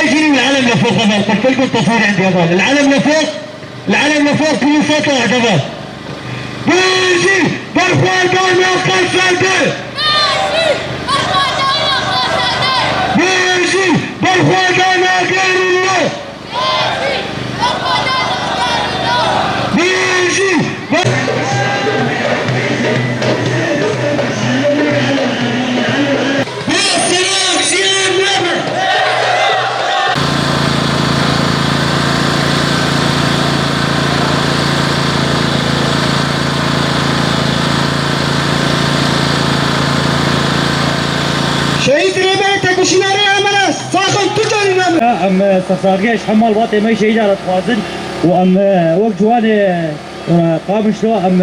يجري العلم لفوق هذا، قلت لكم التصوير عندي هذا، العلم لفوق، العلم لفوق كل صوت واحد هذا. ماشي برخوادانا قصده. ماشي برخوادانا غير الله. ماشي شهيد ريبيتك وشناري عملس صاحب تجاري نعمل ام صفارقيش حمال باطي ما شيء جارت خوازن وام وقت جواني قام شلو ام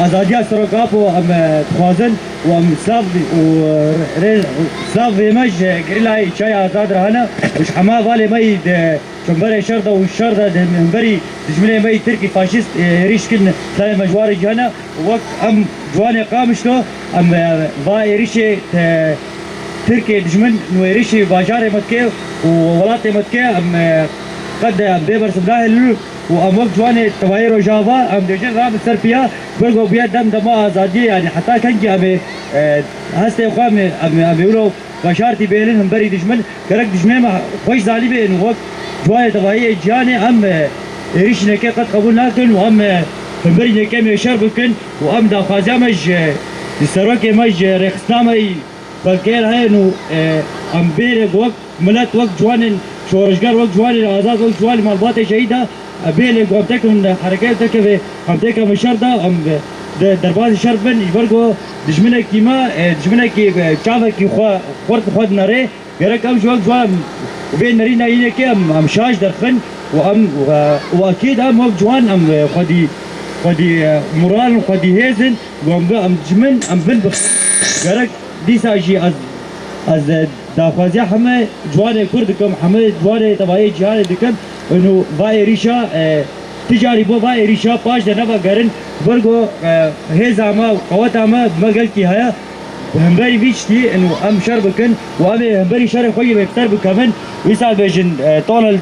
ازاديا سروقابو ام خوازن وام سلاف سلاف مج قريلاي شاي ازاد رهنا وش حما بالي مي شمبري شرطه والشرطه منبري دجمني مي تركي فاشيست ريشكن تلاقي مجواري جهنا وقت ام جواني قام شلو ام باي ريشي تركي دجمن نويريشي باجاري متكي وولاتي متكي ام قد بيبر سبلاهي وام وقت جواني توايرو جافا ام دجن رام سربيا برغو بيا دم دما ازادي يعني حتى كنجي ام هسه قام ام بيقولوا بشارتي بينن هم بري دجمن كرك دجمن ما خوش زالي بين وقت جواني توايي جاني ام ريش نكي قد قبول ناكن وام هم بري نكي مشربكن وام دا خازامج السروكي مج رخصنامي فالكير هاي انه ام بيرك وقت ملات وقت جوان شورشقار وقت جوان ازاد وقت جوان مالباتي شهيده بيلك وام تكن حركات تكفي ام تكا مشرده ام درباز شربن يبرقو دجمنك كيما دجمنك شافك خورت خود ناري غيرك ام وقت جوان وبين نارينا ينك ام شاش درخن وام واكيد ام وقت جوان ام خدي مورال وخدي هيزن وام ام جمن ام بنبخ غيرك ديسا جي از داخوازي حمى جواني كردكم حمى جواني تبعي جهاني دكم انه باي ريشا تجاري بو باي ريشا باش دنبا قرن برغو هيزا ما قوتا ما قلتي هيا همبري فيشتي انه ام شربكن وام همبري شرب خوي بكتر بكمن ويسال بيجن طول